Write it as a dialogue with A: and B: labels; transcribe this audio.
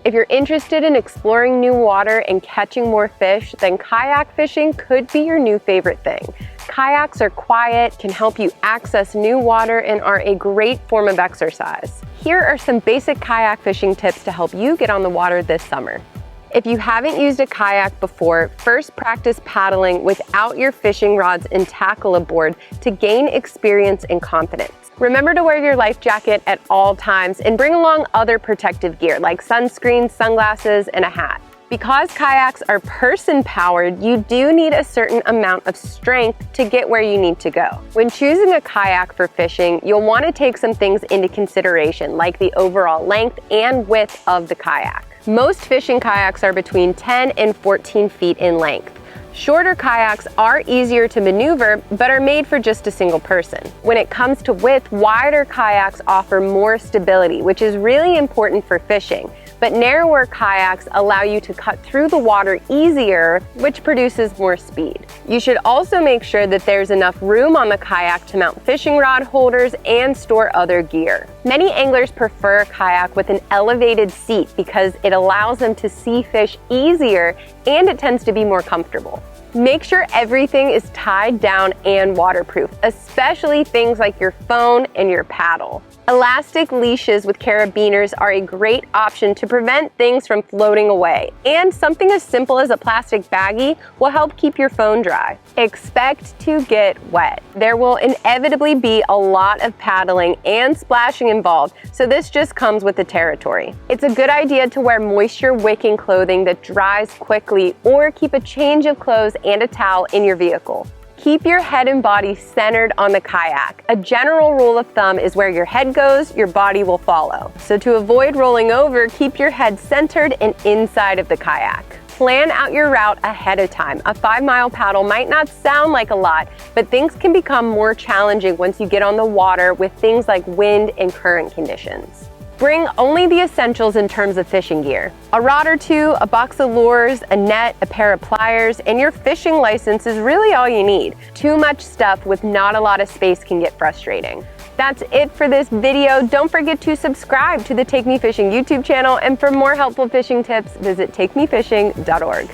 A: If you're interested in exploring new water and catching more fish, then kayak fishing could be your new favorite thing. Kayaks are quiet, can help you access new water, and are a great form of exercise. Here are some basic kayak fishing tips to help you get on the water this summer. If you haven't used a kayak before, first practice paddling without your fishing rods and tackle aboard to gain experience and confidence. Remember to wear your life jacket at all times and bring along other protective gear like sunscreen, sunglasses, and a hat. Because kayaks are person-powered, you do need a certain amount of strength to get where you need to go. When choosing a kayak for fishing, you'll want to take some things into consideration, like the overall length and width of the kayak. Most fishing kayaks are between 10 and 14 feet in length. Shorter kayaks are easier to maneuver, but are made for just a single person. When it comes to width, wider kayaks offer more stability, which is really important for fishing. But narrower kayaks allow you to cut through the water easier, which produces more speed. You should also make sure that there's enough room on the kayak to mount fishing rod holders and store other gear. Many anglers prefer a kayak with an elevated seat because it allows them to see fish easier and it tends to be more comfortable. Make sure everything is tied down and waterproof, especially things like your phone and your paddle. Elastic leashes with carabiners are a great option to prevent things from floating away, and something as simple as a plastic baggie will help keep your phone dry. Expect to get wet. There will inevitably be a lot of paddling and splashing involved, so this just comes with the territory. It's a good idea to wear moisture-wicking clothing that dries quickly, or keep a change of clothes and a towel in your vehicle. Keep your head and body centered on the kayak. A general rule of thumb is where your head goes, your body will follow. So to avoid rolling over, keep your head centered and inside of the kayak. Plan out your route ahead of time. A 5-mile paddle might not sound like a lot, but things can become more challenging once you get on the water with things like wind and current conditions. Bring only the essentials in terms of fishing gear. A rod or two, a box of lures, a net, a pair of pliers, and your fishing license is really all you need. Too much stuff with not a lot of space can get frustrating. That's it for this video. Don't forget to subscribe to the Take Me Fishing YouTube channel, and for more helpful fishing tips, visit takemefishing.org.